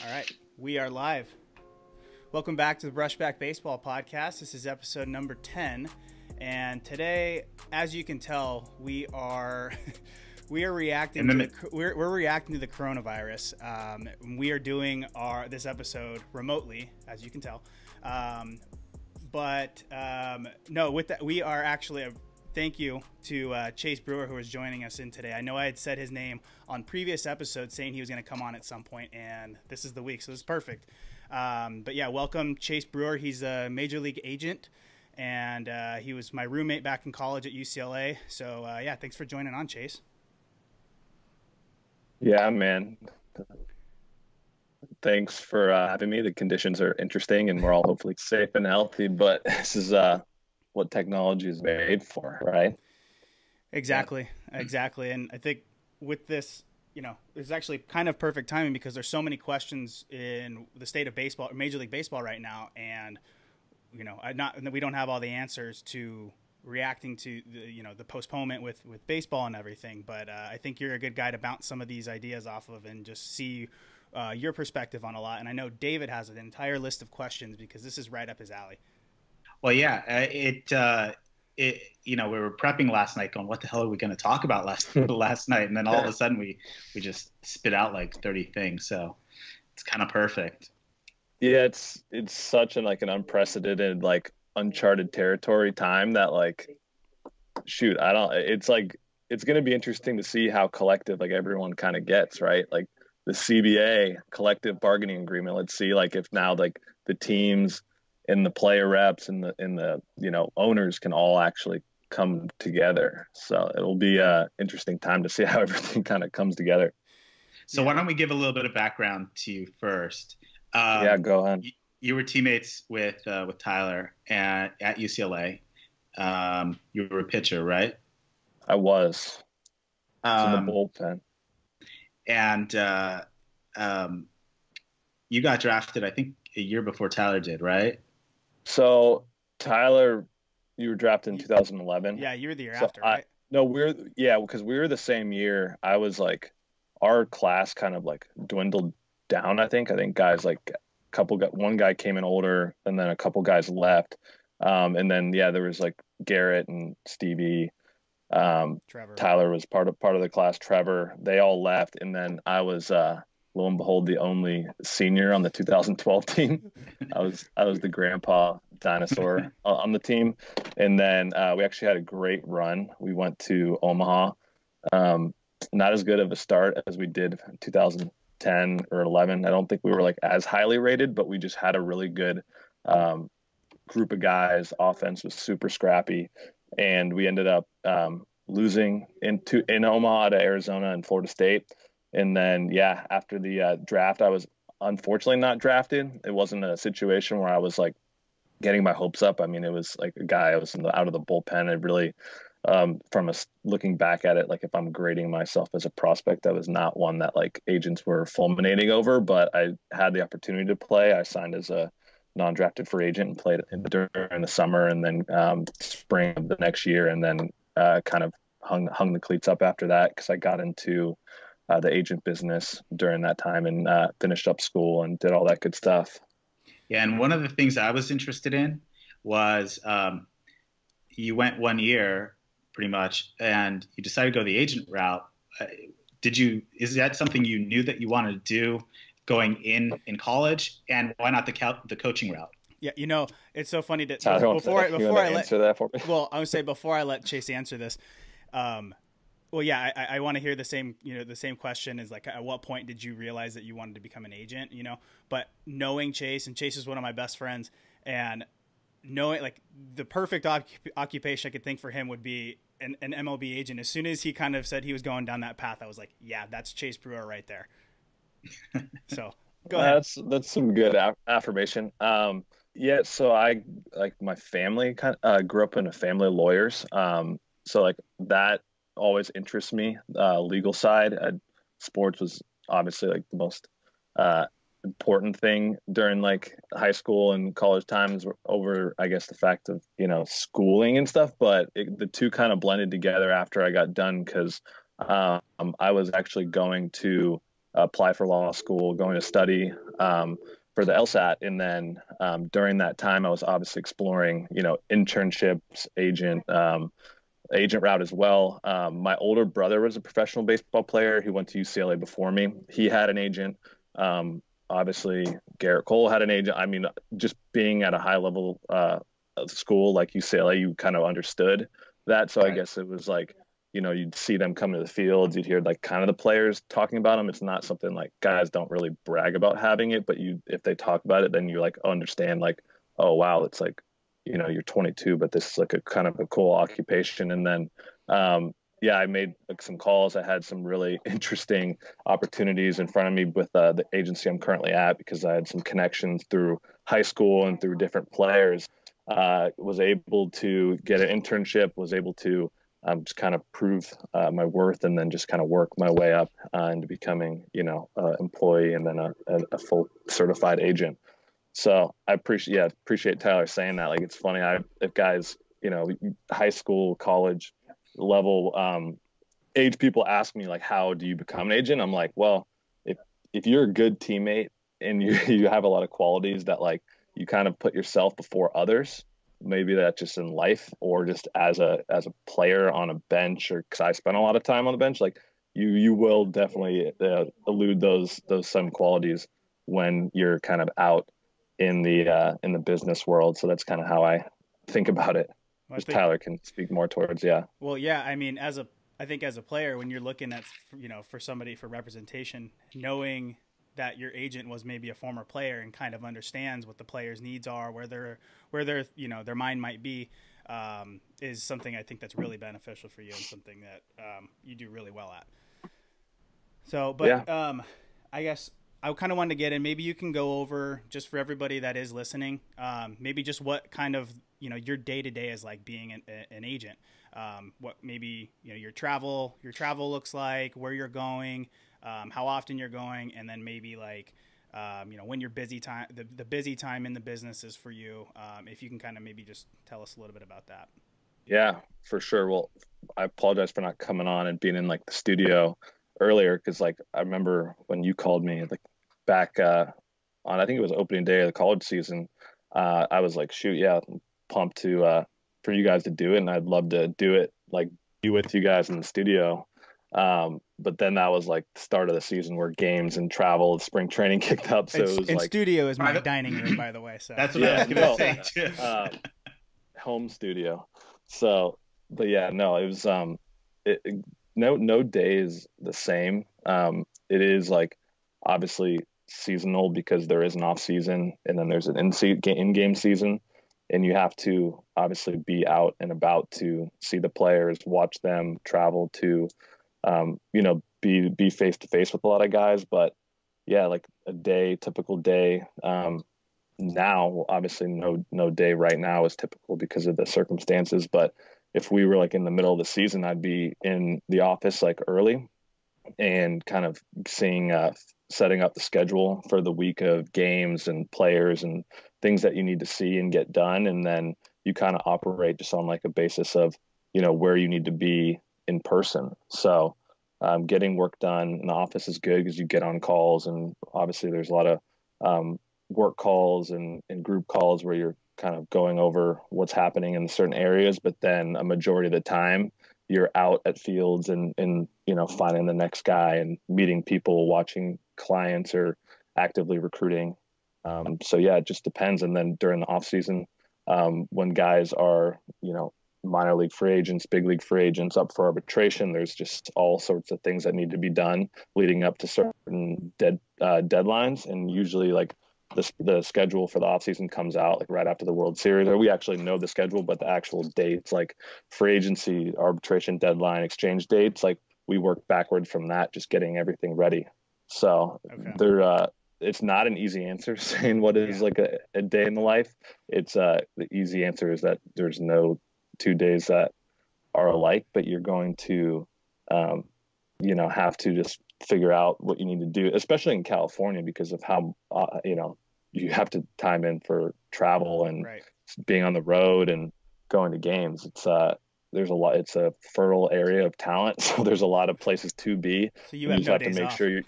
All right, we are live. Welcome back to the Brushback Baseball Podcast. This is episode number 10, and today, as you can tell, we are reacting to we're reacting to the coronavirus. We are doing this episode remotely, as you can tell. No, with that, we are actually. Thank you to Chase Brewer, who is joining us in today. I know I had said his name on previous episodes saying he was going to come on at some point, and this is the week, so this is perfect. But yeah, welcome Chase Brewer. He's a major league agent, and he was my roommate back in college at UCLA. So yeah, thanks for joining on, Chase. Yeah, man. Thanks for having me. The conditions are interesting, and we're all hopefully safe and healthy, but this is what technology is made for, right? Exactly. And I think with this, it's actually kind of perfect timing because there's so many questions in the state of baseball, Major League Baseball right now, and we don't have all the answers to reacting to the postponement with baseball and everything. But I think you're a good guy to bounce some of these ideas off of and just see your perspective on a lot. And I know David has an entire list of questions because this is right up his alley. Well, yeah, we were prepping last night going, what the hell are we going to talk about last night? And then all of a sudden we just spit out like 30 things. So it's kind of perfect. Yeah, it's such an unprecedented, uncharted territory time that it's going to be interesting to see how collective everyone kind of gets, right? Like the CBA collective bargaining agreement. Let's see if now the teams and the player reps and the owners can all actually come together. So it'll be an interesting time to see how everything kind of comes together. So why don't we give a little bit of background to you first? Yeah, go ahead. You were teammates with Tyler at UCLA. You were a pitcher, right? I was. In the bullpen. And you got drafted, I think, a year before Tyler did, right? So Tyler, you were drafted in 2011. Yeah, you were the year after, right? No, because we were the same year. I was our class kind of dwindled down. I think guys one guy came in older, and then a couple guys left. And then there was Garrett and Stevie. Trevor. Tyler was part of the class. Trevor, they all left, and then I was lo and behold the only senior on the 2012 team. I was the grandpa dinosaur on the team, and then we actually had a great run. We went to Omaha. Not as good of a start as we did in 2010 or 11. I don't think we were as highly rated, but we just had a really good group of guys. Offense was super scrappy, and we ended up losing in Omaha to Arizona and Florida State. And then, after the draft, I was unfortunately not drafted. It wasn't a situation where I was getting my hopes up. I mean, it was a guy I was out of the bullpen. It really, looking back at it, if I'm grading myself as a prospect, I was not one that agents were fulminating over. But I had the opportunity to play. I signed as a non-drafted free agent and played during the summer and then spring of the next year, and then kind of hung the cleats up after that because I got into the agent business during that time and finished up school and did all that good stuff. Yeah, and one of the things I was interested in was you went 1 year pretty much, and you decided to go the agent route. Is that something you knew that you wanted to do going in college, and why not the coaching route? Yeah, it's so funny that before I answer that for me. Well, I would say before I let Chase answer this, well, yeah, I want to hear the same question is at what point did you realize that you wanted to become an agent, but knowing Chase, and Chase is one of my best friends, and knowing the perfect occupation I could think for him would be an MLB agent. As soon as he kind of said he was going down that path, I was like, yeah, that's Chase Brewer right there. So go ahead. That's some good affirmation. Yeah. So I my family grew up in a family of lawyers. So that always interests me. Legal side, sports was obviously the most important thing during high school and college times over, I guess, the fact of schooling and stuff. But the two kind of blended together after I got done because I was actually going to apply for law school, going to study for the LSAT. And then during that time, I was obviously exploring, internships, agent route as well. My older brother was a professional baseball player. He went to UCLA before me. He had an agent. Obviously, Garrett Cole had an agent. I mean, just being at a high level school like UCLA, you kind of understood that. So I guess it was like, you'd see them come to the fields. You'd hear like kind of the players talking about them. It's not something like guys don't really brag about having it, but if they talk about it, then you like understand like, oh, wow, it's like, you're 22, but this is like a kind of a cool occupation. And then, I made like some calls. I had some really interesting opportunities in front of me with the agency I'm currently at, because I had some connections through high school and through different players. Was able to get an internship, was able to just kind of prove my worth, and then just kind of work my way up into becoming, employee, and then a full certified agent. So I appreciate Tyler saying that. Like, it's funny. If guys, high school, college level age people ask me like, how do you become an agent? I'm like, well, if you're a good teammate and you have a lot of qualities that like you kind of put yourself before others, maybe that's just in life or just as a player on a bench, or because I spent a lot of time on the bench, like you will definitely elude those some qualities when you're kind of out in the business world. So that's kind of how I think about it. Which Tyler can speak more towards. Yeah. Well, yeah. I mean, I think as a player, when you're looking at, for somebody for representation, knowing that your agent was maybe a former player and kind of understands what the player's needs are, where their mind might be, is something I think that's really beneficial for you, and something that you do really well at. So, but yeah. I guess I kind of wanted to get in. Maybe you can go over, just for everybody that is listening, maybe just what kind of your day to day is like being an agent. What maybe your travel looks like, where you're going, how often you're going, and then maybe like when your busy time, the busy time in the business is for you. If you can kind of maybe just tell us a little bit about that. Yeah, for sure. Well, I apologize for not coming on and being in like the studio earlier, because like I remember when you called me like back on, I think it was opening day of the college season. I was like, shoot, yeah, I'm pumped for you guys to do it, and I'd love to do it, like be with you guys in the studio. But then that was like the start of the season where games and travel and spring training kicked up. So it was like, studio is my dining room, by the way. So that's what I was going to say too. Home studio. So, but yeah, no, it was no day is the same. It is like obviously seasonal, because there is an off season and then there's an in-game season, and you have to obviously be out and about to see the players, watch them, travel to, be face to face with a lot of guys. But yeah, like a typical day. Now, obviously no day right now is typical because of the circumstances. But if we were like in the middle of the season, I'd be in the office like early and kind of setting up the schedule for the week of games and players and things that you need to see and get done. And then you kind of operate just on like a basis of, where you need to be in person. So getting work done in the office is good because you get on calls, and obviously there's a lot of work calls and group calls where you're kind of going over what's happening in certain areas. But then a majority of the time you're out at fields and finding the next guy and meeting people, watching clients, or actively recruiting. So yeah, it just depends. And then during the off season, when guys are, minor league free agents, big league free agents up for arbitration, there's just all sorts of things that need to be done leading up to certain deadlines. And usually like the schedule for the off season comes out like right after the World Series, or we actually know the schedule, but the actual dates, like free agency, arbitration deadline, exchange dates, like we work backward from that, just getting everything ready. So it's not an easy answer saying what is like a day in the life. It's the easy answer is that there's no 2 days that are alike, but you're going to, have to just figure out what you need to do, especially in California, because of how, you have to time in for travel and being on the road and going to games. It's a fertile area of talent. So there's a lot of places to be. So you have just no have days to make off. sure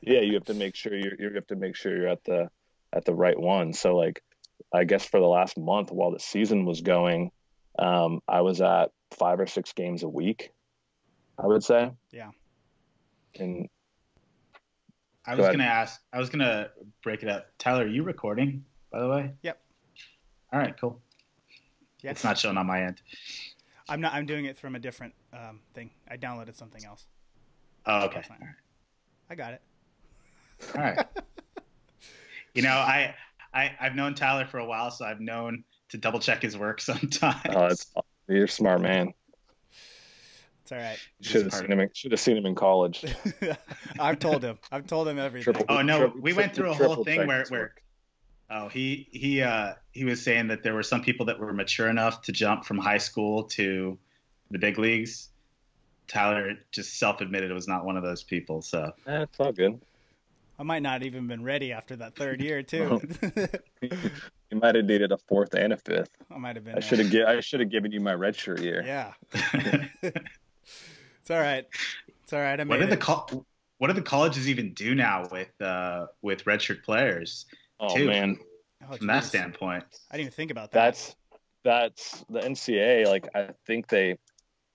Yeah, you have to make sure you have to make sure you're at the right one. So like, I guess for the last month while the season was going, I was at 5 or 6 games a week, I would say. Yeah. And I go was ahead. gonna ask. I was gonna break it up. Tyler, are you recording, by the way? Yep. All right, cool. Yeah. It's not showing on my end. I'm not. I'm doing it from a different thing. I downloaded something else. Oh, okay. All right. I got it. All right. I've known Tyler for a while, so I've known to double check his work sometimes. You're a smart man. It's all right. Should have seen him in college. I've told him everything. We went through a whole thing where he was saying that there were some people that were mature enough to jump from high school to the big leagues. Tyler just self-admitted it was not one of those people. So It's all good. I might not even been ready after that third year too. You might have needed a fourth and a fifth. I might have been. I should have given you my redshirt year. Yeah. It's all right. It's all right. I made what do the colleges even do now with redshirt players? Oh too, man. From that standpoint, I didn't even think about that. That's the NCAA. Like I think they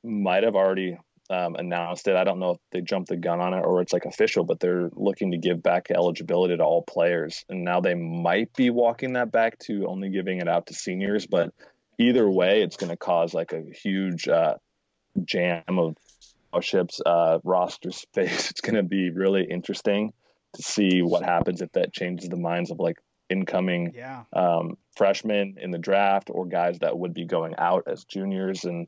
might have already announced it. I don't know if they jumped the gun on it or it's like official, but they're looking to give back eligibility to all players. And now they might be walking that back to only giving it out to seniors. But either way, it's going to cause like a huge jam of scholarships, roster space. It's going to be really interesting to see what happens if that changes the minds of like incoming freshmen in the draft or guys that would be going out as juniors. And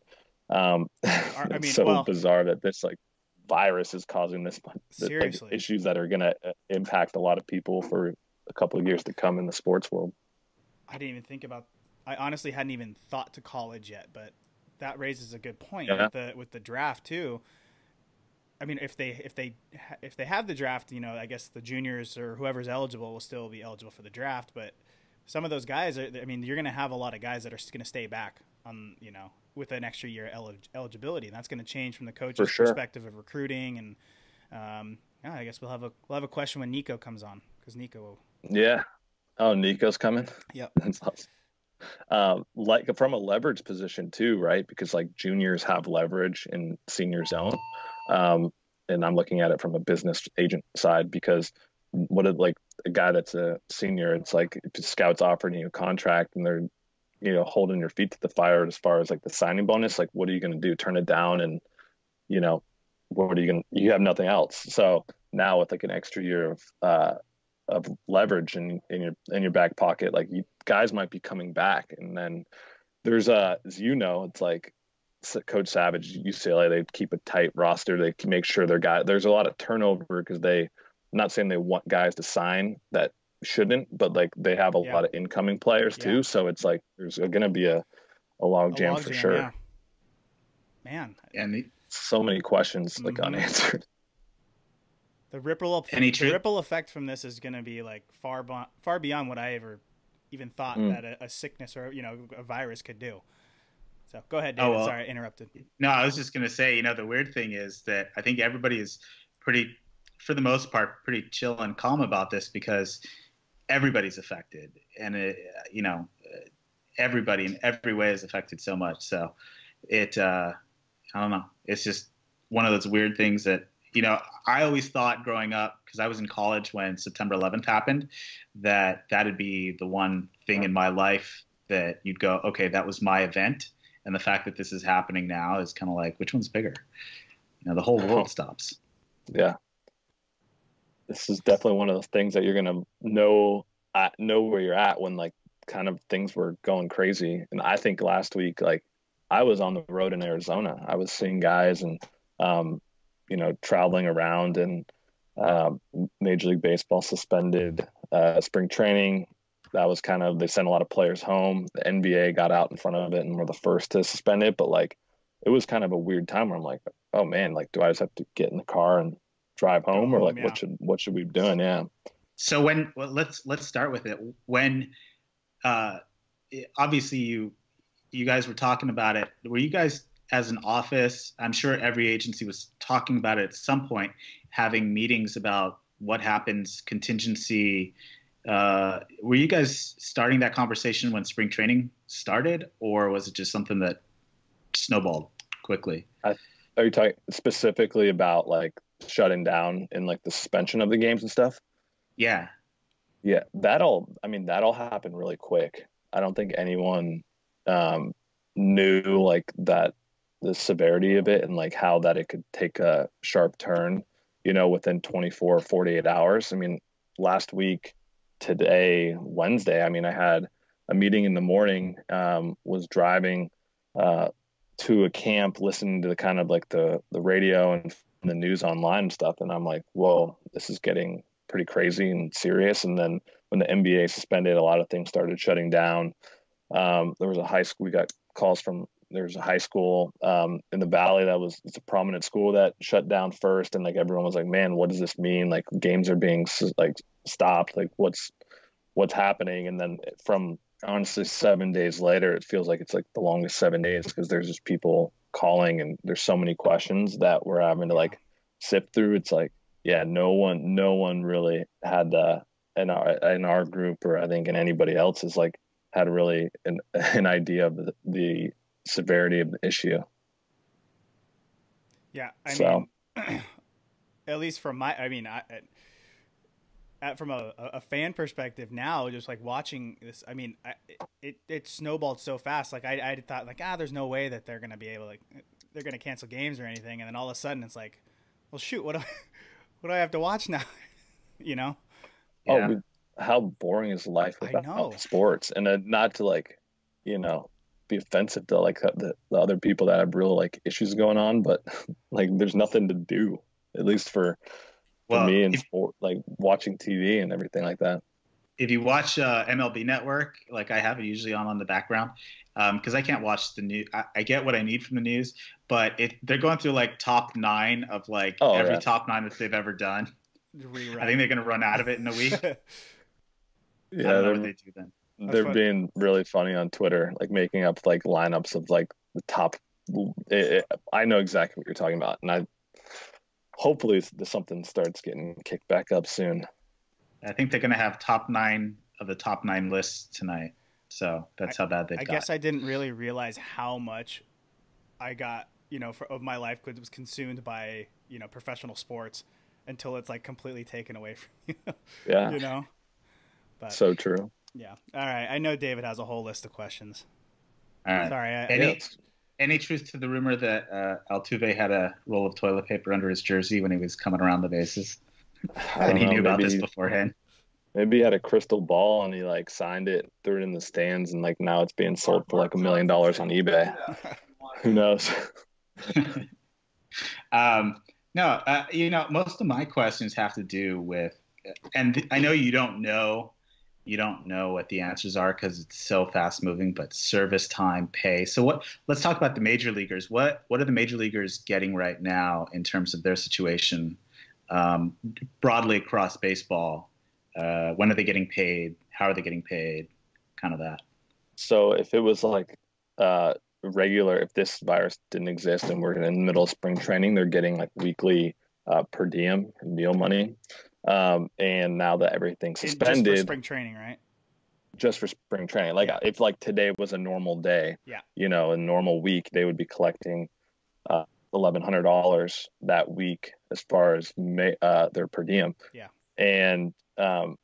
it's bizarre that this like virus is causing this like, issues that are going to impact a lot of people for a couple of years to come in the sports world. I honestly hadn't even thought to college yet, but that raises a good point with the draft too. I mean, if they have the draft, I guess the juniors or whoever's eligible will still be eligible for the draft. But some of those guys, you're going to have a lot of guys that are going to stay back on, with an extra year eligibility, and that's going to change from the coach's perspective of recruiting. And I guess we'll have a question when Nico comes on because Nico. Yeah. Oh, Nico's coming. Yep. That's awesome. Like from a leverage position too, right? Because like juniors have leverage and seniors don't. And I'm looking at it from a business agent side because like a guy that's a senior, it's like if the scouts offering you a contract and they're, holding your feet to the fire as far as like the signing bonus, like what are you going to do? Turn it down? And, what are you have nothing else. So now with like an extra year of leverage in your back pocket, like guys might be coming back. And then there's as it's like Coach Savage, UCLA, they keep a tight roster. They can make sure there's a lot of turnover because I'm not saying they want guys to sign that shouldn't, but like they have a lot of incoming players too. So it's like there's going to be a log jam for sure. Yeah. Man. And so many questions like unanswered. The ripple effect from this is going to be like far beyond what I ever even thought that a sickness or a virus could do. So go ahead, David. Sorry, I interrupted. No, I was just going to say, the weird thing is that I think everybody is pretty, for the most part, pretty chill and calm about this because everybody's affected, and everybody in every way is affected so much. So I don't know. It's just one of those weird things that I always thought growing up, because I was in college when September 11th happened, that'd be the one thing in my life that you'd go, okay, that was my event. And the fact that this is happening now is kind of like, which one's bigger? The whole world stops. Yeah. This is definitely one of those things that you're going to know where you're at when like kind of things were going crazy. And I think last week, like I was on the road in Arizona. I was seeing guys and, traveling around, and Major League Baseball suspended spring training. That was they sent a lot of players home. The NBA got out in front of it and were the first to suspend it. But like, it was kind of a weird time where I'm like, oh man, like, do I just have to get in the car and drive home, or like, what should we be doing? Yeah. So let's start with it. When, obviously you guys were talking about it. Were you guys as an office? I'm sure every agency was talking about it at some point, having meetings about what happens, contingency. Were you guys starting that conversation when spring training started, or was it just something that snowballed quickly? Are you talking specifically about like shutting down and like the suspension of the games and stuff? Yeah. Yeah, that'll happen really quick. I don't think anyone knew like that the severity of it and like how that it could take a sharp turn, within 24, 48 hours. I mean, last week, today, Wednesday, I mean, I had a meeting in the morning, was driving to a camp, listening to the kind of like the radio and the news online and stuff. And I'm like, whoa, this is getting pretty crazy and serious. And then when the NBA suspended, a lot of things started shutting down. There was a high school, we got calls from, there's a high school in the Valley it's a prominent school that shut down first. And like, everyone was like, man, what does this mean? Like games are being like stopped. Like what's happening? And then from honestly 7 days later, it feels like it's like the longest 7 days because there's just people calling and there's so many questions that we're having to like sift through. It's like, yeah, no one really had in our group, or I think in anybody else's, like had really an idea of the severity of the issue. Yeah, I mean, at least from from a fan perspective now, just like watching this, I mean, it snowballed so fast. Like I thought like, there's no way that they're going to be able they're going to cancel games or anything. And then all of a sudden it's like, well, shoot, what do I have to watch now? Yeah. Oh, how boring is life without sports? And not to like, be offensive to like the other people that have real like issues going on, but like there's nothing to do, at least for me and sport, like watching TV and everything like that. If you watch MLB Network, like I have it usually on the background, because I can't watch the news. I get what I need from the news, but they're going through like top 9 of like every top 9 that they've ever done. I think they're going to run out of it in a week. I don't know what they do then. They're being really funny on Twitter, like making up like lineups of like the top. I know exactly what you're talking about, and hopefully something starts getting kicked back up soon. I think they're going to have top 9 of the top 9 lists tonight. So that's how bad they've got. I guess I didn't really realize how much I got, of my life was consumed by, professional sports until it's like completely taken away from you. Yeah. But so true. Yeah. All right. I know David has a whole list of questions. All right. Sorry. Any truth to the rumor that Altuve had a roll of toilet paper under his jersey when he was coming around the bases? And he knew about this beforehand. Maybe he had a crystal ball and he like signed it, threw it in the stands, and like now it's being sold for like $1 million on eBay. Who knows? No, most of my questions have to do with, and I know you don't know what the answers are because it's so fast moving, but service time, pay. So let's talk about the major leaguers. What are the major leaguers getting right now in terms of their situation, broadly across baseball? When are they getting paid? How are they getting paid? Kind of that. So if it was like regular, if this virus didn't exist and we're in the middle of spring training, they're getting like weekly per diem meal money. And now that everything's suspended, just for spring training, right? Just for spring training. Like if like today was a normal day, a normal week, they would be collecting $1,100 that week as far as their per diem. Yeah. And now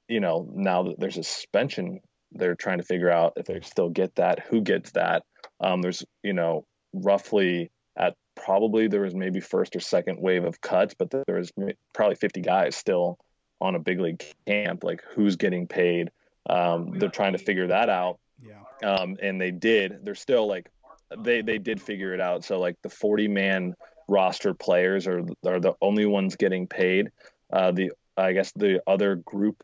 that there's a suspension, they're trying to figure out if they still get that, who gets that. There's roughly probably there was maybe first or second wave of cuts, but there was probably 50 guys still on a big league camp. Like who's getting paid? They're trying to figure that out. Yeah. And they did. They're still like they did figure it out. So like the 40-man roster players are the only ones getting paid. I guess the other group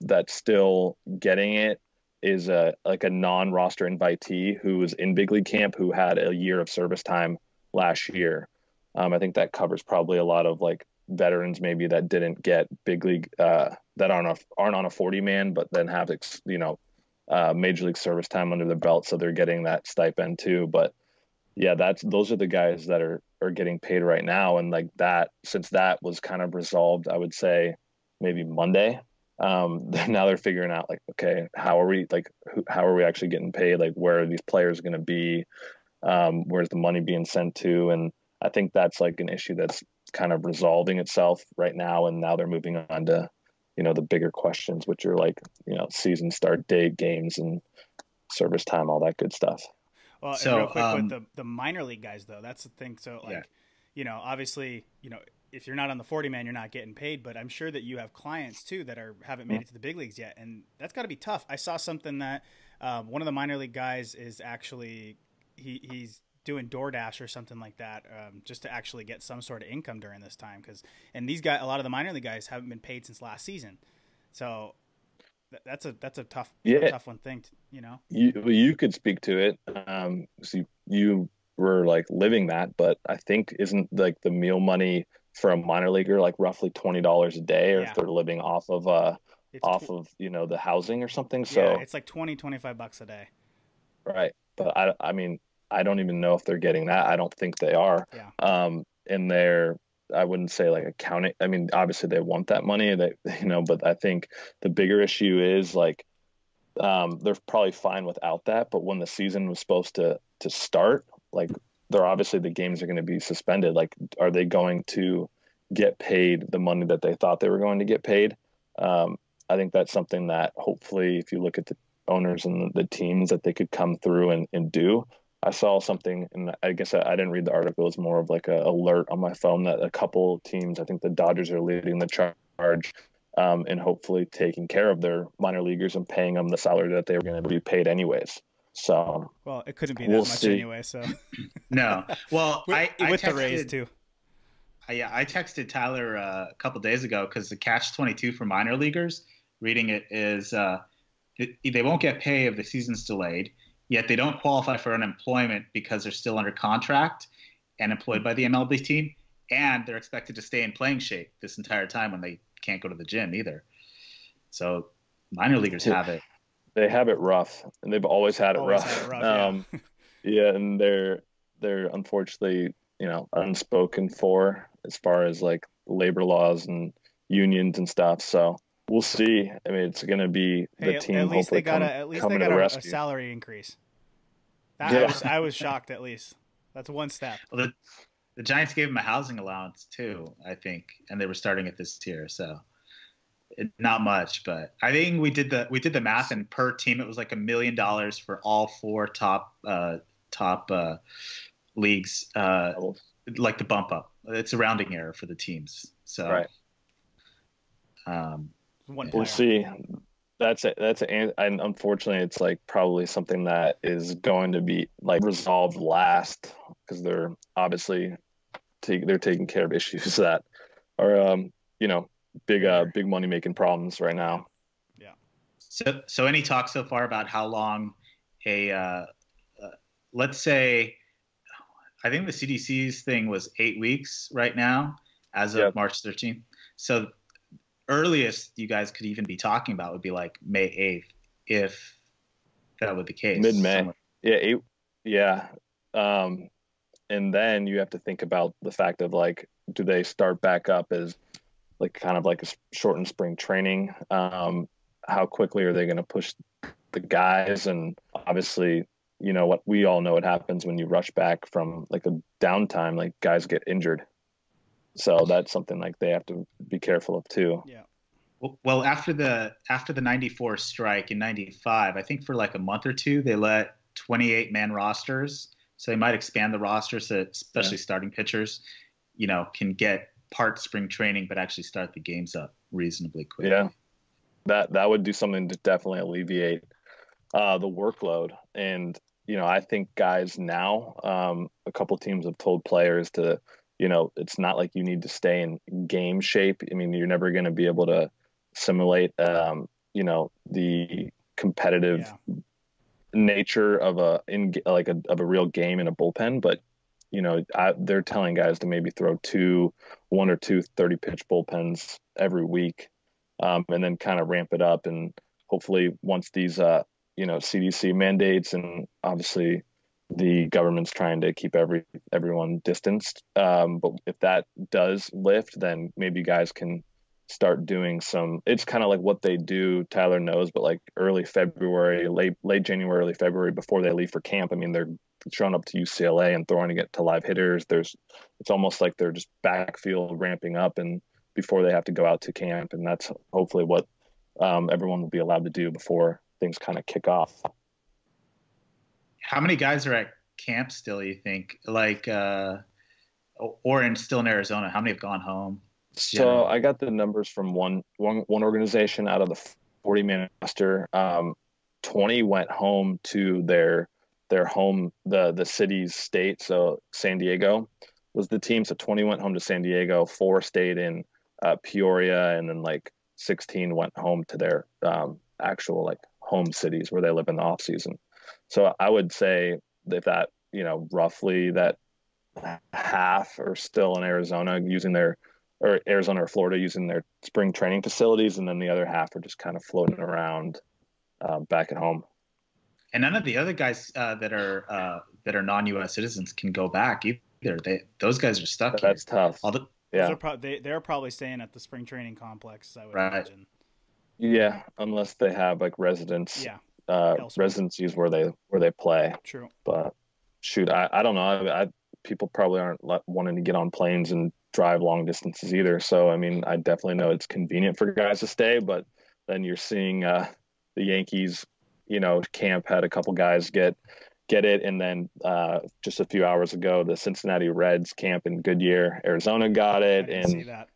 that's still getting it is like a non-roster invitee who was in big league camp who had a year of service time last year. I think that covers probably a lot of like veterans maybe that didn't get big league that aren't on a 40-man but then have major league service time under their belt, so they're getting that stipend too. But yeah, those are the guys that are getting paid right now. And like that, since that was kind of resolved, I would say maybe Monday. Now they're figuring out like, okay, how are we actually getting paid? Like, where are these players going to be? Where's the money being sent to? And I think that's like an issue that's kind of resolving itself right now. And now they're moving on to, the bigger questions, which are like, season start date, games, and service time, all that good stuff. Well, and real So, quick with the minor league guys though, that's the thing. So yeah. like, obviously, if you're not on the 40 man, you're not getting paid, but I'm sure that you have clients too that haven't made it to the big leagues yet. And that's gotta be tough. I saw something that, one of the minor league guys is actually, he's doing DoorDash or something like that, just to actually get some sort of income during this time. And these guys, a lot of the minor league guys haven't been paid since last season. So that's a tough, tough one thing, You could speak to it. So you were like living that, but I think isn't like the meal money for a minor leaguer like roughly $20 a day, or if they're living off of the housing or something. So yeah, it's like 25 bucks a day. Right. But I mean, I don't even know if they're getting that. I don't think they are. Yeah. And I wouldn't say like accounting. I mean, obviously they want that money, but I think the bigger issue is like, they're probably fine without that. But when the season was supposed to start, like they're obviously the games are going to be suspended. Like, are they going to get paid the money that they thought they were going to get paid? I think that's something that hopefully, if you look at the owners and the teams, that they could come through and do. I saw something, and I guess I didn't read the article. It was more of like a alert on my phone that a couple teams, I think the Dodgers are leading the charge, and hopefully taking care of their minor leaguers and paying them the salary that they were going to be paid anyways. So, well, it couldn't be that much anyway. So, no. Well, I with texted, the Rays too. Yeah, I texted Tyler a couple days ago because the catch-22 for minor leaguers, reading it, is they won't get pay if the season's delayed, yet they don't qualify for unemployment because they're still under contract and employed by the MLB team, and they're expected to stay in playing shape this entire time when they can't go to the gym either. So minor leaguers have it. They have it rough, and they've always had it rough. Yeah, and they're unfortunately, unspoken for as far as like labor laws and unions and stuff. So we'll see. I mean, it's going to be the team. At least they got a salary increase. I was shocked. At least that's one step. Well, the Giants gave him a housing allowance too, I think, and they were starting at this tier, so not much. But I think we did the math, and per team it was like $1 million for all four top leagues, like the bump up. It's a rounding error for the teams. So right. We'll see. That's it. And unfortunately, it's like probably something that is going to be like resolved last, because they're obviously they're taking care of issues that are big money making problems right now. Yeah. So any talk so far about how long let's say, I think the CDC's thing was 8 weeks right now as of March 13th. So earliest you guys could even be talking about would be like May 8th, if that were the case. Mid-May. Yeah. And then you have to think about the fact of like, do they start back up as like kind of like a shortened spring training? How quickly are they going to push the guys? And obviously, what we all know what happens when you rush back from like a downtime, like guys get injured. So that's something like they have to be careful of too. Yeah. Well, after the 94 strike in 95, I think for like a month or two, they let 28-man rosters. So they might expand the roster so especially starting pitchers, can get part spring training, but actually start the games up reasonably quickly. Yeah. That would do something to definitely alleviate the workload. And, I think guys now, a couple teams have told players to, it's not like you need to stay in game shape. I mean, you're never going to be able to simulate, the competitive nature of a real game in a bullpen. But, they're telling guys to maybe throw 1 or 2 30-pitch bullpens every week, and then kind of ramp it up. And hopefully once these, CDC mandates and obviously, the government's trying to keep everyone distanced. But if that does lift, then maybe guys can start doing some. It's kind of like what they do. Tyler knows, but like early February, late January, early February, before they leave for camp. I mean, they're showing up to UCLA and throwing it to live hitters. It's almost like they're just backfield ramping up and before they have to go out to camp, and that's hopefully what everyone will be allowed to do before things kind of kick off. How many guys are at camp still, you think? Like, still in Arizona? How many have gone home? So I got the numbers from one organization out of the 40-man roster. 20 went home to their home, the city's state. So San Diego was the team. So 20 went home to San Diego, 4 stayed in Peoria, and then like 16 went home to their actual like home cities where they live in the off season. So I would say that roughly that half are still in Arizona Arizona or Florida using their spring training facilities, and then the other half are just kind of floating around back at home. And none of the other guys that are non-U.S. citizens can go back either. Those guys are stuck. That's here. Tough. Yeah, they're probably staying at the spring training complex, I would imagine. Yeah, unless they have like residencies where they play. True. But shoot, I don't know. People probably aren't wanting to get on planes and drive long distances either. So I mean, I definitely know it's convenient for guys to stay, but then you're seeing the Yankees, camp had a couple guys get it, and then just a few hours ago, the Cincinnati Reds camp in Goodyear, Arizona got it. I didn't see that.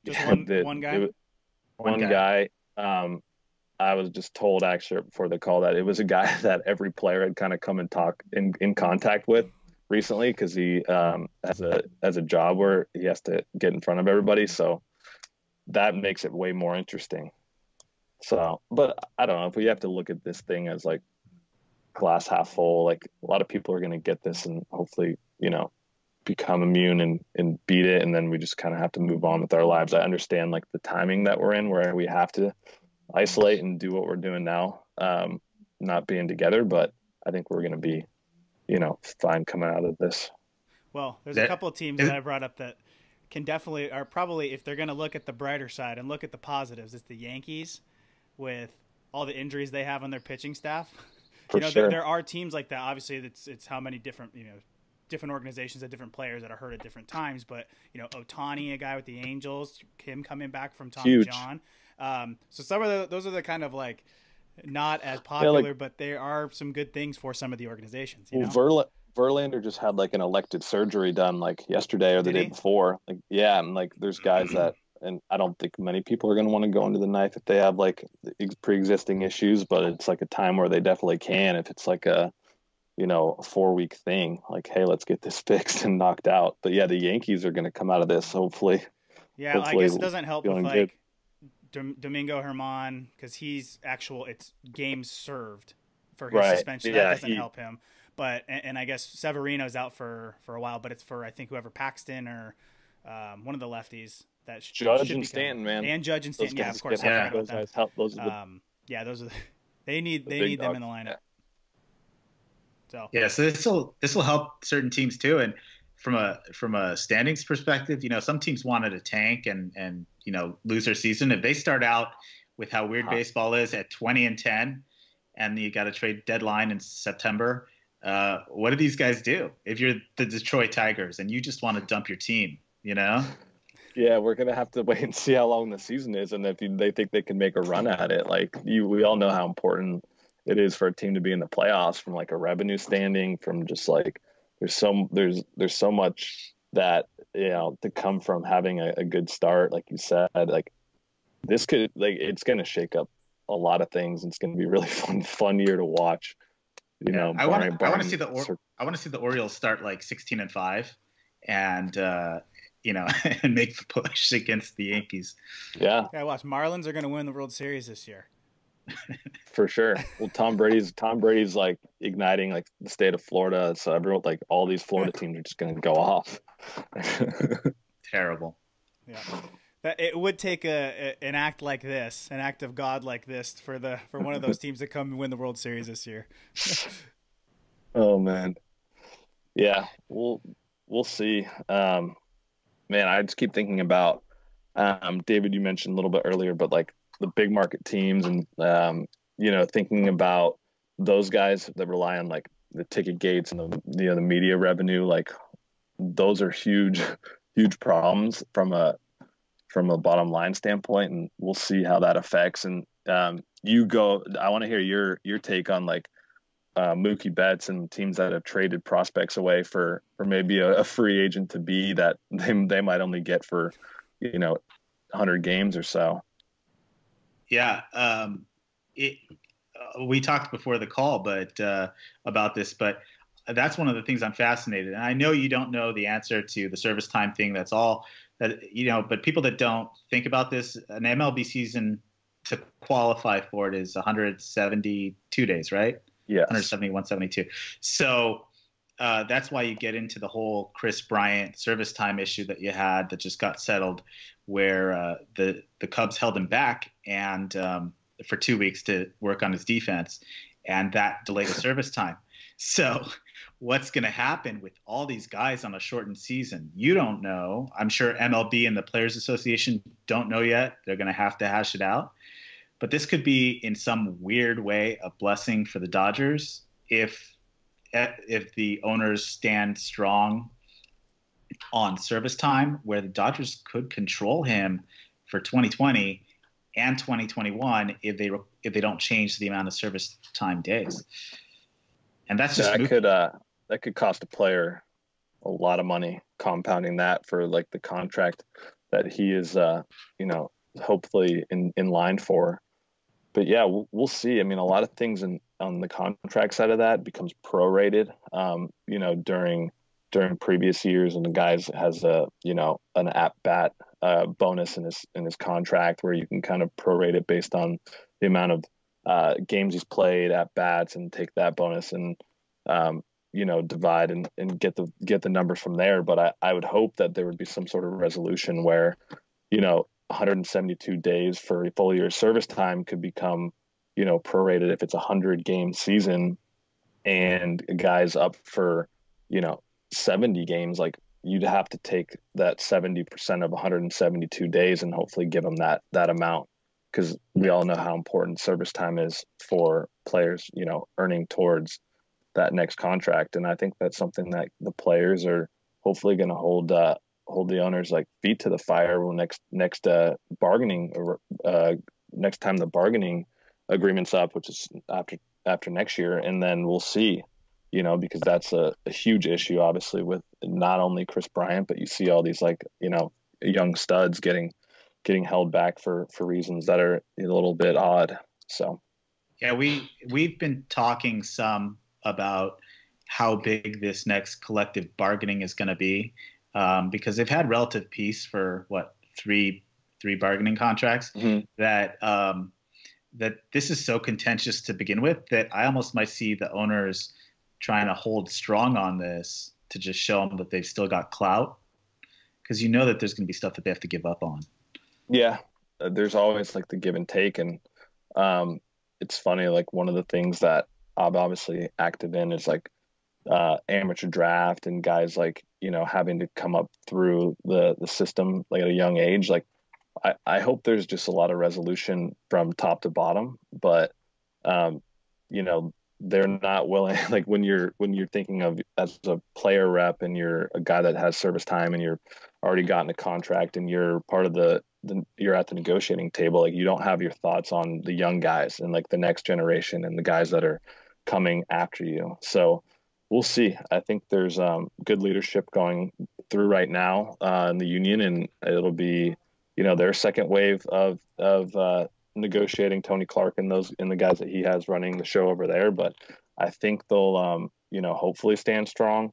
Just one guy. One guy. I was just told actually before the call that it was a guy that every player had kind of come and talk in contact with recently, because he has a job where he has to get in front of everybody. So that makes it way more interesting. So, but I don't know if we have to look at this thing as like glass half full. Like a lot of people are going to get this and hopefully, become immune and beat it. And then we just kind of have to move on with our lives. I understand like the timing that we're in where we have to isolate and do what we're doing now, not being together, but I think we're going to be, fine coming out of this. Well, there's a couple of teams that I brought up that are probably, if they're going to look at the brighter side and look at the positives, it's the Yankees with all the injuries they have on their pitching staff. For sure. There are teams like that. Obviously, it's how many different, different organizations and different players that are hurt at different times. But, Ohtani, a guy with the Angels, him coming back from Tommy John. So some of those are the kind of like not as popular, but there are some good things for some of the organizations. Verlander just had like an elective surgery done like yesterday or the day before. Like, yeah. And like, there's guys that, and I don't think many people are going to want to go into the knife if they have like pre-existing issues, but it's like a time where they definitely can, if it's like a 4-week thing, like, hey, let's get this fixed and knocked out. But yeah, the Yankees are going to come out of this hopefully. Yeah. I guess it doesn't help with like Domingo Germán, because it's games served for his suspension. That doesn't help him. But and I guess Severino's out for a while, but it's for I think whoever, Paxton or one of the lefties that Judge and Stanton, man, and Judge and Stanton. Yeah, of course. Those guys help. Those are they need them in the lineup. Yeah. So this will help certain teams too, and from a standings perspective, some teams wanted to tank and lose their season. If they start out with how weird baseball is at 20-10, and you got a trade deadline in September, what do these guys do? If you're the Detroit Tigers and you just want to dump your team, Yeah, we're gonna have to wait and see how long the season is, and if they think they can make a run at it. Like we all know how important it is for a team to be in the playoffs, from like a revenue standing, from just like there's so much that to come from having a good start. Like you said, like this could, like, it's gonna shake up a lot of things. It's gonna be really fun year to watch. I want to see the Orioles start like 16-5, and and make the push against the Yankees. Yeah. Watch. Marlins are going to win the World Series this year. For sure. Well, Tom Brady's like igniting like the state of Florida, so everyone, like all these Florida teams are just going to go off. Terrible. Yeah. It would take an act like this, an act of God like this, for one of those teams to come and win the World Series this year. Oh man. Yeah, we'll see. Man, I just keep thinking about David, you mentioned a little bit earlier, but like the big market teams and thinking about those guys that rely on like the ticket gates and the media revenue, like those are huge, huge problems from a bottom line standpoint, and we'll see how that affects. And I want to hear your take on like Mookie Betts and teams that have traded prospects away for maybe a free agent to be that they might only get for 100 games or so. Yeah, we talked before the call, but about this, but that's one of the things I'm fascinated. And I know you don't know the answer to the service time thing. That's all that but people that don't think about this, an MLB season to qualify for it is 172 days, right? Yes. 170, 172. So that's why you get into the whole Chris Bryant service time issue that you had that just got settled, where the Cubs held him back and for 2 weeks to work on his defense, and that delayed the service time. So what's going to happen with all these guys on a shortened season? You don't know. I'm sure MLB and the Players Association don't know yet. They're going to have to hash it out. But this could be, in some weird way, a blessing for the Dodgers if the owners stand strong on service time, where the Dodgers could control him for 2020 and 2021 if they don't change the amount of service time days. And that's just that could cost a player a lot of money, compounding that for like the contract that he is hopefully in line for. But yeah, we'll see. I mean, a lot of things on the contract side of that becomes prorated, during previous years, and the guys has an at bat bonus in his contract where you can kind of prorate it based on the amount of games he's played, at bats, and take that bonus and divide and get the numbers from there. But I would hope that there would be some sort of resolution where 172 days for a full year service time could become, prorated if it's a 100-game season and a guy's up for, 70 games. Like you'd have to take that 70% of 172 days and hopefully give them that amount, because we all know how important service time is for players, earning towards that next contract. And I think that's something that the players are hopefully going to hold the owners like feet to the fire when next bargaining or next time the bargaining agreement's up, which is after next year. And then we'll see, because that's a huge issue, obviously, with not only Chris Bryant, but you see all these young studs getting held back for reasons that are a little bit odd. So yeah, we've been talking some about how big this next collective bargaining is going to be. Because they've had relative peace for three bargaining contracts, that this is so contentious to begin with that I almost might see the owners trying to hold strong on this to just show them that they've still got clout, because that there's going to be stuff that they have to give up on. Yeah, there's always like the give and take, and it's funny, like one of the things that I'm obviously active in is like amateur draft and guys like having to come up through the system like at a young age. Like I hope there's just a lot of resolution from top to bottom, but they're not willing. Like when you're thinking of as a player rep and you're a guy that has service time and you're already gotten a contract and you're part of you're at the negotiating table, like you don't have your thoughts on the young guys and like the next generation and the guys that are coming after you. So we'll see. I think there's good leadership going through right now in the union, and it'll be, their second wave of negotiating Tony Clark and the guys that he has running the show over there. But I think they'll, hopefully stand strong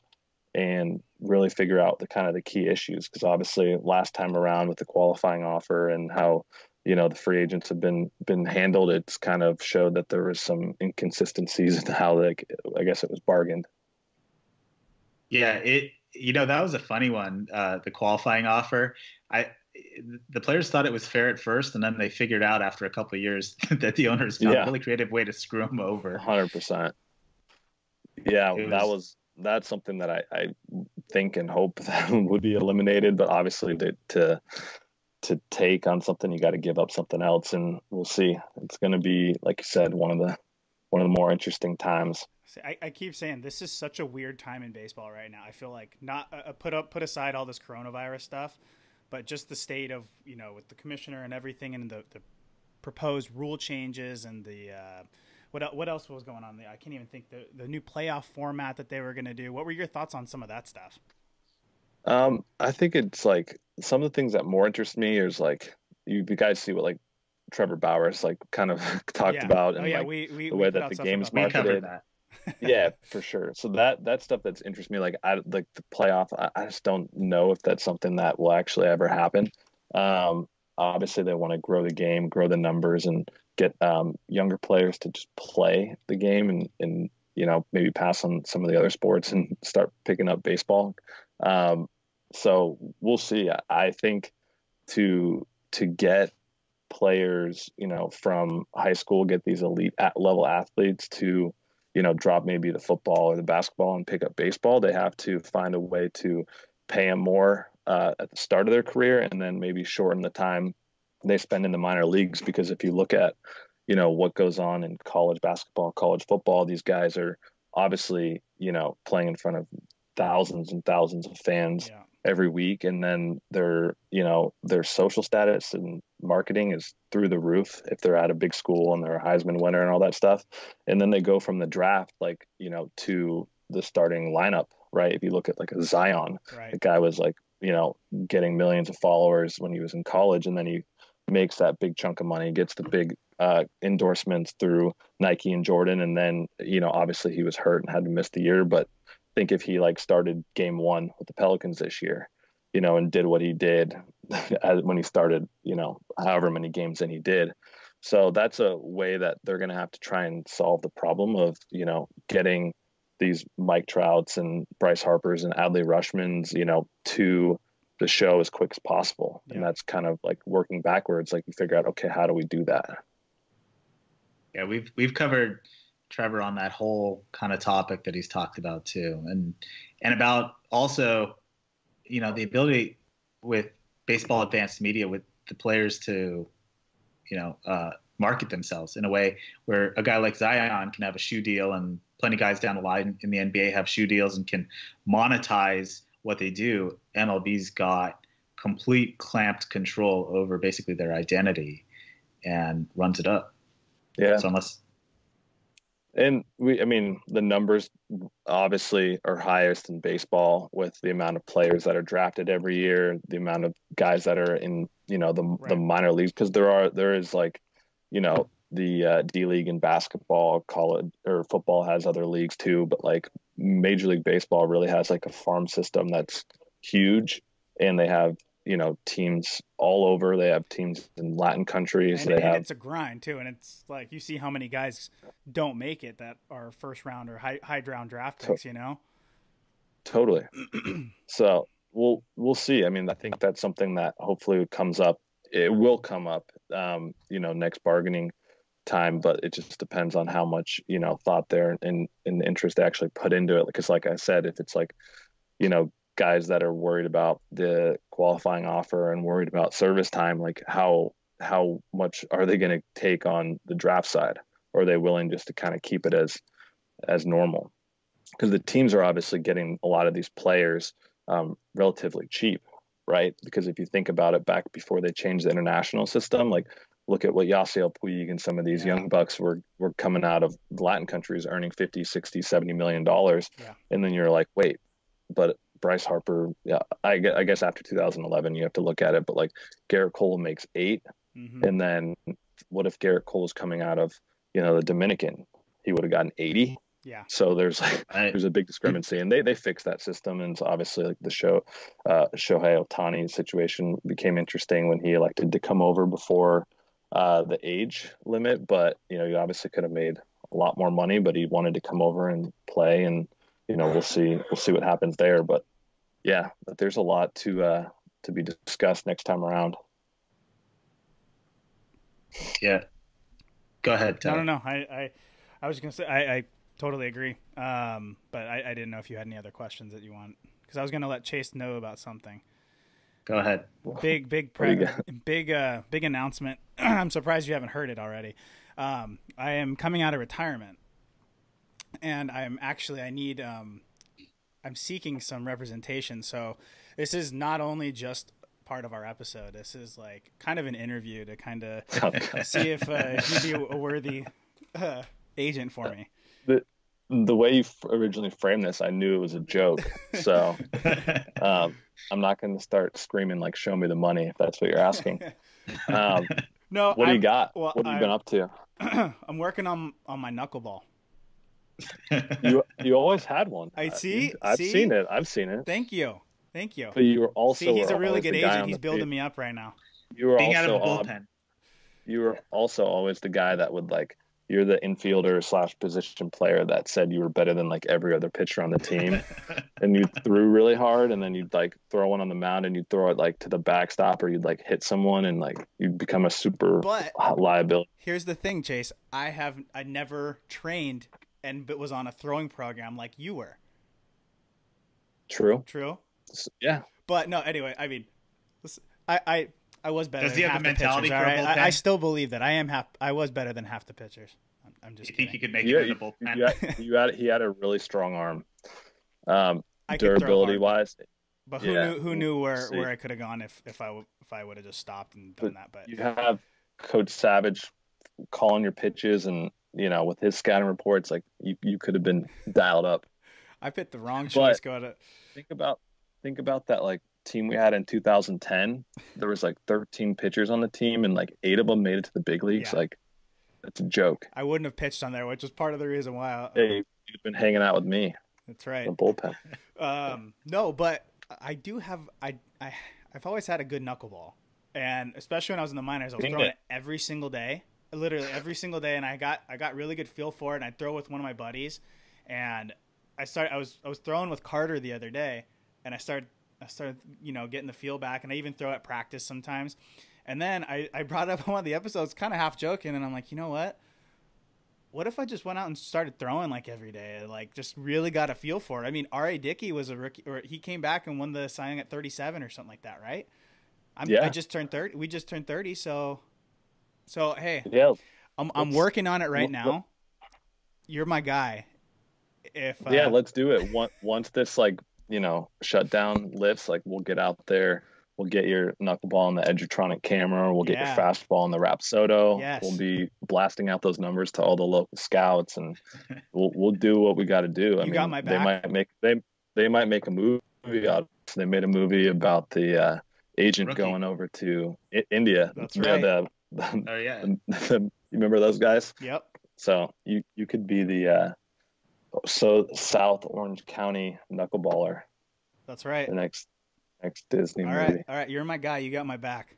and really figure out the key issues, because obviously last time around with the qualifying offer and how the free agents have been handled, it's kind of showed that there was some inconsistencies in how I guess it was bargained. Yeah, that was a funny one. The qualifying offer, the players thought it was fair at first, and then they figured out after a couple of years that the owners found a really creative way to screw them over. 100%. Yeah, It was that's something that I think and hope that would be eliminated. But obviously, to take on something, you got to give up something else, and we'll see. It's going to be, like you said, one of the more interesting times. I keep saying this is such a weird time in baseball right now. I feel like not put aside all this coronavirus stuff, but just the state of, with the commissioner and everything, and the proposed rule changes, and the what else was going on there? I can't even think, the new playoff format that they were going to do. What were your thoughts on some of that stuff? I think it's like some of the things that more interest me is like you guys see what like Trevor Bauer's like kind of talked Yeah. about, Oh and yeah, like we the way put that out the stuff game's about we that. covered marketed. that. Yeah, for sure. So that stuff that's interests me, like I like the playoff. I just don't know if that's something that will actually ever happen. Um, Obviously, they want to grow the game, grow the numbers, and get younger players to just play the game, and maybe pass on some of the other sports and start picking up baseball. Um, so we'll see. I think to get players, from high school, get these elite level athletes to, drop maybe the football or the basketball and pick up baseball, they have to find a way to pay them more at the start of their career, and then maybe shorten the time they spend in the minor leagues. Because if you look at, what goes on in college basketball, college football, these guys are obviously, playing in front of thousands and thousands of fans Yeah. every week, and then their social status and marketing is through the roof if they're at a big school and they're a Heisman winner and all that stuff. And then they go from the draft, like, to the starting lineup, right? If you look at like a Zion, Right. the guy was like, getting millions of followers when he was in college, and then he makes that big chunk of money, gets the big endorsements through Nike and Jordan, and then obviously he was hurt and had to miss the year. But think if he like started game one with the Pelicans this year, and did what he did when he started, however many games in he did. So that's a way that they're going to have to try and solve the problem of, getting these Mike Trouts and Bryce Harpers and Adley Rushmans, to the show as quick as possible. Yeah. And that's kind of like working backwards. Like you figure out, okay, how do we do that? Yeah, we've covered Trevor on that whole kind of topic that he's talked about too, and about also, the ability with baseball advanced media with the players to, market themselves in a way where a guy like Zion can have a shoe deal, and plenty of guys down the line in the NBA have shoe deals and can monetize what they do. MLB's got complete clamped control over basically their identity and runs it up. Yeah. So unless And I mean, the numbers obviously are highest in baseball with the amount of players that are drafted every year, the amount of guys that are in, the Right. minor leagues, because there is like, the D League in basketball, college or football has other leagues too, but like Major League Baseball really has like a farm system that's huge, and they have, teams all over. They have teams in Latin countries. And, They and have it's a grind too, and it's like you see how many guys don't make it that are first round or high round draft picks. totally. So we'll see. I mean, I think that's something that hopefully comes up. It will come up, next bargaining time, but it just depends on how much, thought there and interest they actually put into it. Because like I said, if it's like, guys that are worried about the qualifying offer and worried about service time, like how much are they going to take on the draft side? Or are they willing just to kind of keep it as normal? Because the teams are obviously getting a lot of these players relatively cheap, right? Because if you think about it, back before they changed the international system, like look at what Yasiel Puig and some of these young bucks were coming out of Latin countries earning 50, 60, 70 million dollars. Yeah. And then you're like, wait, but Bryce Harper, yeah, I guess after 2011 you have to look at it, but like Garrett Cole makes 8. Mm-hmm. And then what if Garrett Cole is coming out of, the Dominican? He would have gotten 80. Yeah. So there's a big discrepancy, and they fixed that system. And so obviously like the Shohei Ohtani situation became interesting when he elected to come over before the age limit, but he obviously could have made a lot more money, but he wanted to come over and play, and we'll see what happens there. But yeah, but there's a lot to be discussed next time around. Yeah. Go ahead, Ty. No. I was gonna say Totally agree. But I didn't know if you had any other questions that you want, because I was going to let Chase know about something. Go ahead. Big announcement. I'm surprised you haven't heard it already. I am coming out of retirement, and I'm seeking some representation. So this is not only just part of our episode. This is like kind of an interview to kind of see if you'd be a worthy agent for me. The way you originally framed this, I knew it was a joke. So I'm not going to start screaming like, show me the money, if that's what you're asking. No. What do you got? Well, what have you been up to? I'm working on my knuckleball. You always had one. I've seen it. Thank you. But you were also he's a really good agent. He's building me up right now. You were being also out of the bullpen. You were also always the guy that would like. You're the infielder / position player that said you were better than like every other pitcher on the team, and you threw really hard, and then you'd like throw one on the mound, and you'd throw it like to the backstop, or you'd like hit someone, and like you'd become a super liability. Here's the thing, Chase. I never trained but was on a throwing program like you were. True. Yeah. But no, anyway, I mean, I was better. Does he than have the half mentality pitchers, for a all right? bullpen? I still believe that I was better than half the pitchers. I'm just. You think kidding. you could make it in the bullpen? He had a really strong arm. Durability wise. But who knew where I could have gone if I would have just stopped and done that. But you have Coach Savage calling your pitches, and with his scouting reports, like you could have been dialed up. I picked the wrong choice. Think about that like team we had in 2010. There was like 13 pitchers on the team, and like 8 of them made it to the big leagues. Yeah. Like that's a joke. I wouldn't have pitched on there, which was part of the reason why. You've been hanging out with me. That's right. The bullpen. No, but I do have I've always had a good knuckleball, and especially when I was in the minors, I was throwing it every single day, literally every single day, and I got really good feel for it. And I'd throw with one of my buddies, and I was throwing with Carter the other day, and I started getting the feel back, and I even throw at practice sometimes. And then I brought up one of the episodes, kind of half joking, and I'm like, you know what? What if I just went out and started throwing like every day? Like just really got a feel for it. I mean, R.A. Dickey was a rookie, or he came back and won the Cy Young at 37 or something like that, right? I just turned 30. We just turned 30, so hey, yeah, I'm working on it right now. You're my guy. Let's do it. Once this shutdown lifts, like we'll get out there. We'll get your knuckleball on the Edgertronic camera. We'll get your fastball on the Rapsodo. Yes. We'll be blasting out those numbers to all the local scouts, and we'll do what we got to do. Got my back. They might make a movie out of it. They made a movie about the agent Rookie. Going over to India. That's right. You remember those guys? Yep. So you could be the South Orange County knuckleballer. That's right. The next Disney movie. All right, you're my guy. You got my back.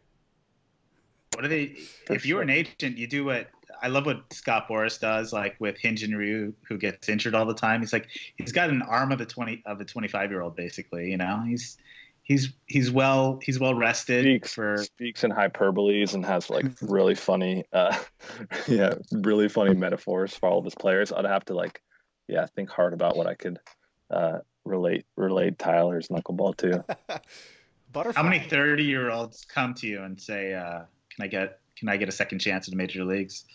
What are they? If you were an agent, you do what I love. What Scott Boras does, like with Hinge and Ryu, who gets injured all the time. He's got an arm of a 25-year-old, basically. He's well rested. Speaks in hyperboles and has like really funny, really funny metaphors for all of his players. I'd have to think hard about what I could relate Tyler's knuckleball to. Butterfly. How many 30-year-olds come to you and say, can I get a second chance in the major leagues?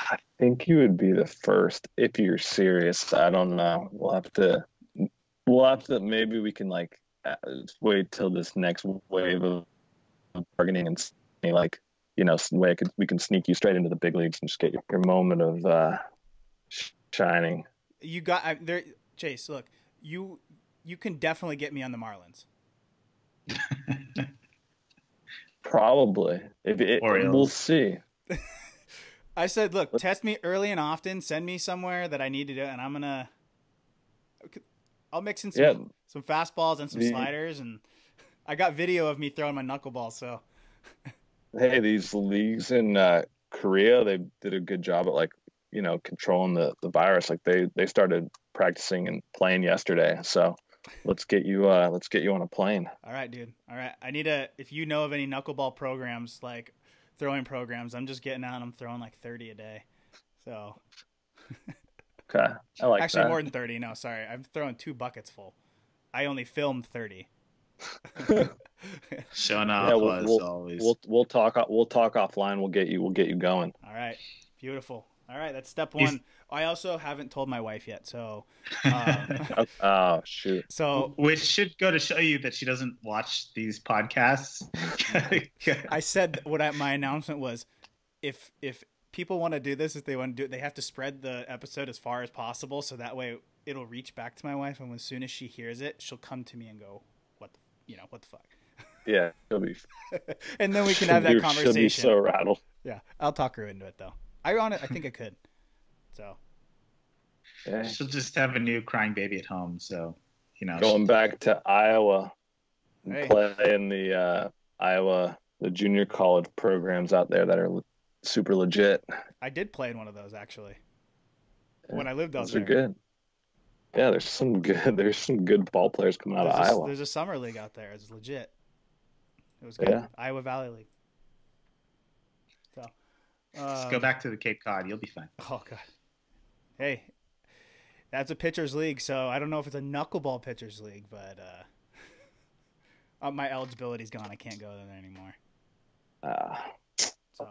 I think you would be the first if you're serious. I don't know. We'll have to maybe we can wait till this next wave of bargaining and we can sneak you straight into the big leagues and just get your moment of shining. You got there, Chase. Look, you can definitely get me on the Marlins. Probably. We'll see. I said, look, test me early and often. Send me somewhere that I need to do, and I'll mix in some fastballs and some sliders, and I got video of me throwing my knuckleball. So, hey, these leagues in Korea, they did a good job at controlling the virus. Like they started practicing and playing yesterday. So let's get you on a plane. All right, dude. All right. If you know of any knuckleball programs, like throwing programs, I'm just getting out and I'm throwing like 30 a day. So Okay, I like Actually, that. more than 30. No, sorry. I'm throwing 2 buckets full. I only filmed 30. Showing Yeah, off was always. we'll talk offline. We'll get you going. All right. Beautiful. All right, that's step He's- 1. I also haven't told my wife yet, so Oh shoot. so Which should go to show you that she doesn't watch these podcasts. I said my announcement was, if people want to do this, if they want to do it, they have to spread the episode as far as possible, so that way it'll reach back to my wife, and as soon as she hears it, she'll come to me and go, what the fuck? Yeah, she'll be. And then we can have that conversation. She'll be so rattled. Yeah, I'll talk her into it though. I think I could. So Yeah. She'll just have a new crying baby at home, so Going back to Iowa, Hey. playing the Iowa, the junior college programs out there that are super legit. I did play in one of those actually when I lived out Those there. are good. Yeah, there's some good ball players coming out of Iowa. There's a summer league out there. It's legit. It was good. Yeah. Iowa Valley League. So just go back to the Cape Cod. You'll be fine. Oh god. Hey, that's a pitchers league, so I don't know if it's a knuckleball pitchers league, but my eligibility's gone. I can't go there anymore. So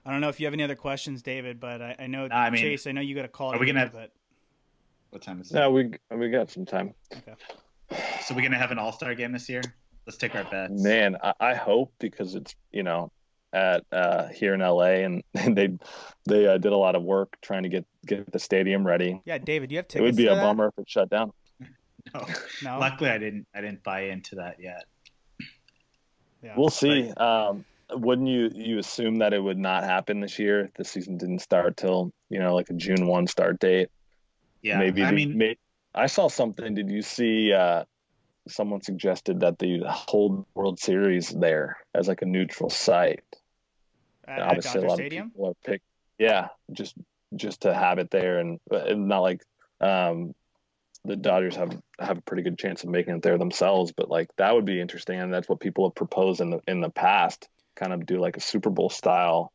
I don't know if you have any other questions, David, but I know Chase. I know you got a call. Are we gonna have? But What time is it? No, we got some time. okay. So we're gonna have an All-Star game this year. Let's take our bets. Man, I hope, because it's at here in LA, and they did a lot of work trying to get the stadium ready. Yeah, David, you have tickets. It would be to a that? bummer if it shut down. No. Luckily, I didn't buy into that yet. Yeah. We'll see. Wouldn't you assume that it would not happen this year? The season didn't start till like a June 1 start date. Yeah, Maybe I saw something. Did you see? Someone suggested that they hold World Series there as like a neutral site. At Obviously, Dodger a lot Stadium? of people are Yeah, just to have it there, and not like the Dodgers have a pretty good chance of making it there themselves, but like that would be interesting, and that's what people have proposed in the past. Kind of do like a Super Bowl style,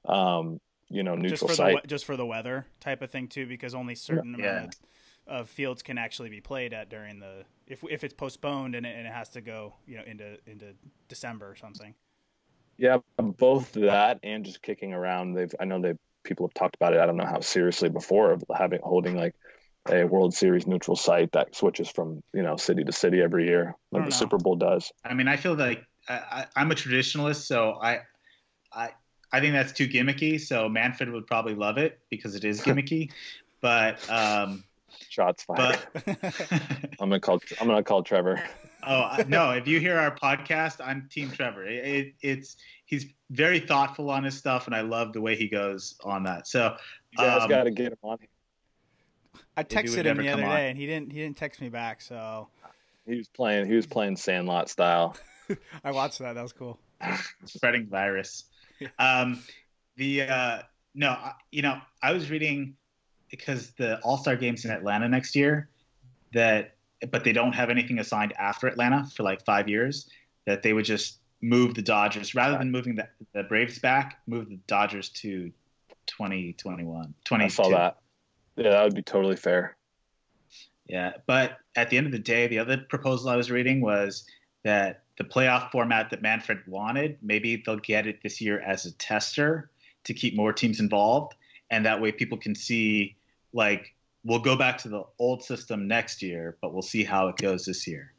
neutral site, just for the weather type of thing too, because only certain amount of fields can actually be played at during the if it's postponed and it has to go into December or something. Yeah, both that and just kicking around. People have talked about it. I don't know how seriously before, of holding like a World Series neutral site that switches from city to city every year, like the Super Bowl does. I mean, I feel like I'm a traditionalist, so I think that's too gimmicky. So Manfred would probably love it because it is gimmicky, but shots fired. I'm gonna call Trevor. Oh no! If you hear our podcast, I'm Team Trevor. He's very thoughtful on his stuff, and I love the way he goes on that. So you guys got to get him on. I texted him the other day, and he didn't text me back. So he was playing Sandlot style. I watched that. That was cool. Spreading virus. I was reading, because the All-Star Game's in Atlanta next year, but they don't have anything assigned after Atlanta for like 5 years, that they would just move the Dodgers rather than moving the Braves back, move the Dodgers to 2021. I saw that. Yeah, that would be totally fair. Yeah, but at the end of the day, the other proposal I was reading was that the playoff format that Manfred wanted, maybe they'll get it this year as a tester to keep more teams involved, and that way people can see, like, we'll go back to the old system next year, but we'll see how it goes this year.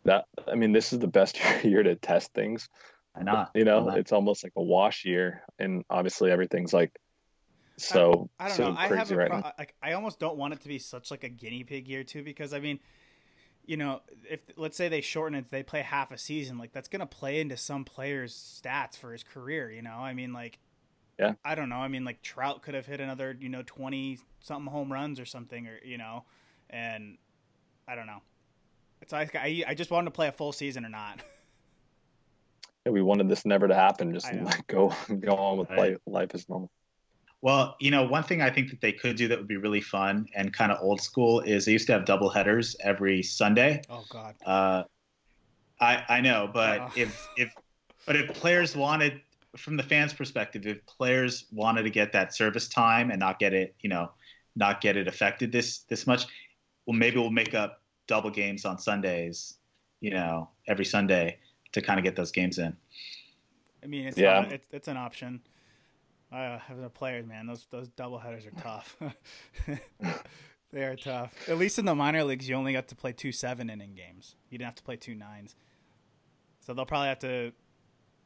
This is the best year to test things. Why not? It's almost like a wash year, and obviously everything's like so. I don't know. I have I almost don't want it to be such like a guinea pig year too, because if let's say they shorten it, they play half a season, like that's gonna play into some player's stats for his career. Yeah. I don't know. Like Trout could have hit another 20 something home runs or something, and I don't know. It's like I just wanted to play a full season or not. Yeah, we wanted this never to happen. Just like go on with life as normal. Well, one thing I think that they could do that would be really fun and kind of old school is they used to have double headers every Sunday. Oh God. I know, but if players wanted from the fans' perspective, if players wanted to get that service time and not get it, not get it affected this much, well, maybe we'll make up double games on Sundays, every Sunday to kind of get those games in. I mean, it's an option. Having a player, man, those double headers are tough. They are tough. At least in the minor leagues, you only got to play 2 7-inning games. You didn't have to play 2 9s. So they'll probably have to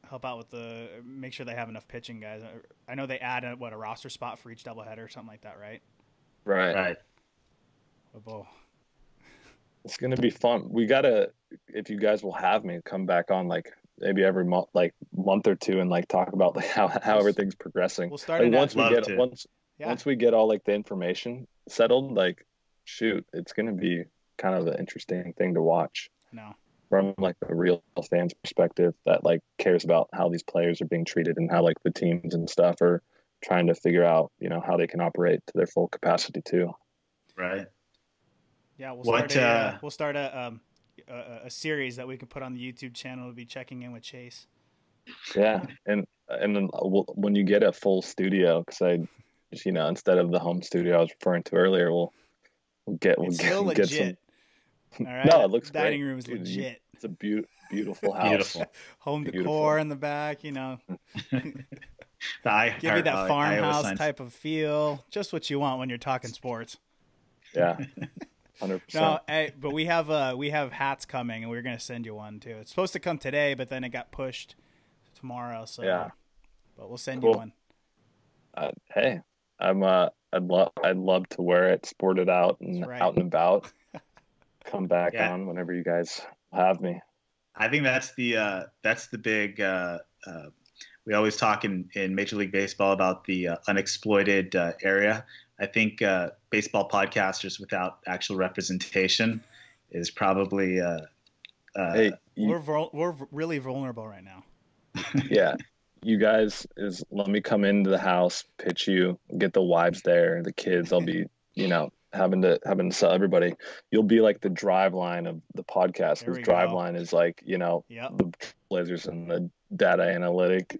help out with make sure they have enough pitching guys. I know they add a roster spot for each doubleheader or something like that, right? Right. Oh, it's gonna be fun. We gotta, if you guys will have me, come back on like maybe every month, like month or two, and like talk about like how everything's progressing. We'll start like, once we get all like the information settled, like shoot, it's gonna be kind of an interesting thing to watch. No. From like a real fan's perspective that like cares about how these players are being treated and how like the teams and stuff are trying to figure out, how they can operate to their full capacity too. Right. Yeah, we'll start a series that we can put on the YouTube channel to be checking in with Chase. Yeah, and then when you get a full studio, because I just instead of the home studio I was referring to earlier, we'll get some. All right. No, it looks dining great. room is legit. It's a beautiful house. Beautiful. Home decor in the back, Give you that farmhouse type of feel. Just what you want when you're talking sports. Yeah. 100%. No, but we have hats coming, and we're gonna send you one too. It's supposed to come today, but then it got pushed tomorrow. So yeah, but we'll send you one. Hey, I'd love to wear it, sport it out, and out and about. Come back on whenever you guys have me. I think that's the big. We always talk in Major League Baseball about the unexploited area. I think baseball podcasters without actual representation is probably. We're really vulnerable right now. Yeah, you guys let me come into the house, pitch you, get the wives there, the kids. I'll be having to sell everybody. You'll be like the drive line of the podcast, because drive line is like the Blazers and the data analytic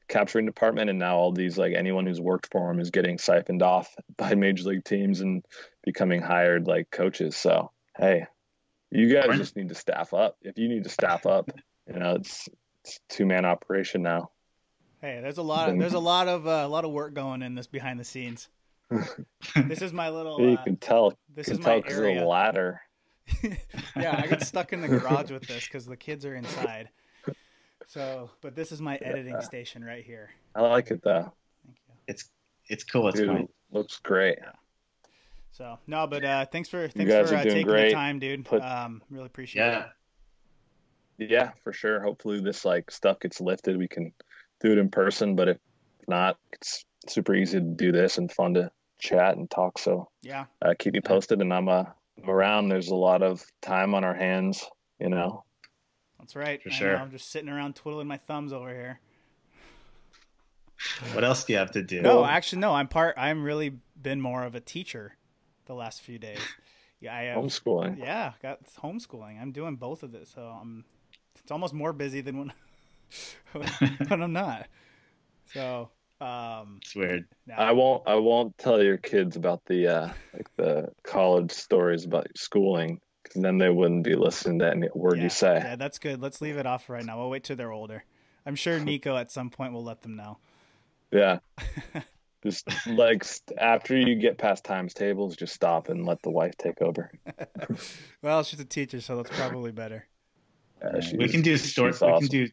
capturing department, and now all these like anyone who's worked for them is getting siphoned off by major league teams and becoming hired like coaches. So hey, you guys just need to staff up. If you need to staff up, it's 2-man operation now. Hey, there's a lot of work going in this behind the scenes. This is my little. You can tell. This is my area. The ladder. Yeah, I got stuck in the garage with this because the kids are inside. So, but this is my editing station right here. I like it though. Thank you. It's cool. It's cool. Looks great. Yeah. So no, but thanks for taking the time, dude. Really appreciate it. Yeah, for sure. Hopefully this like stuff gets lifted. We can do it in person, but if not, it's super easy to do this and fun to chat and talk. So yeah, keep me posted, and I'm around. There's a lot of time on our hands, That's right. For sure. I'm just sitting around twiddling my thumbs over here. What else do you have to do? No, actually, no. I'm really been more of a teacher the last few days. Yeah, I have homeschooling. Yeah, got homeschooling. I'm doing both of it, so it's almost more busy than when I'm not. So it's weird. No. I won't tell your kids about the the college stories about schooling, because then they wouldn't be listening to any word you say. Yeah, that's good. Let's leave it off right now. We'll wait till they're older. I'm sure Nico at some point will let them know. Yeah. Just like after you get past times tables, just stop and let the wife take over. Well, she's a teacher, so that's probably better. We can do story. Awesome. We can do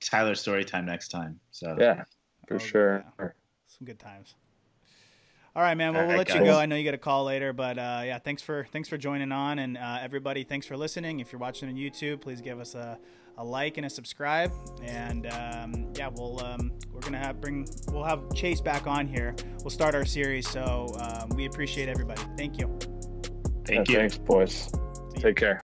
Tyler's story time next time. So yeah, for sure. Yeah. Some good times. All right, man. Well, we'll let you go. I know you got a call later, but yeah, thanks for joining on, and everybody, thanks for listening. If you're watching on YouTube, please give us a like and a subscribe, and yeah, we'll have Chase back on here. We'll start our series, so we appreciate everybody. Thank you. Thank you. Thanks, boys. Take care.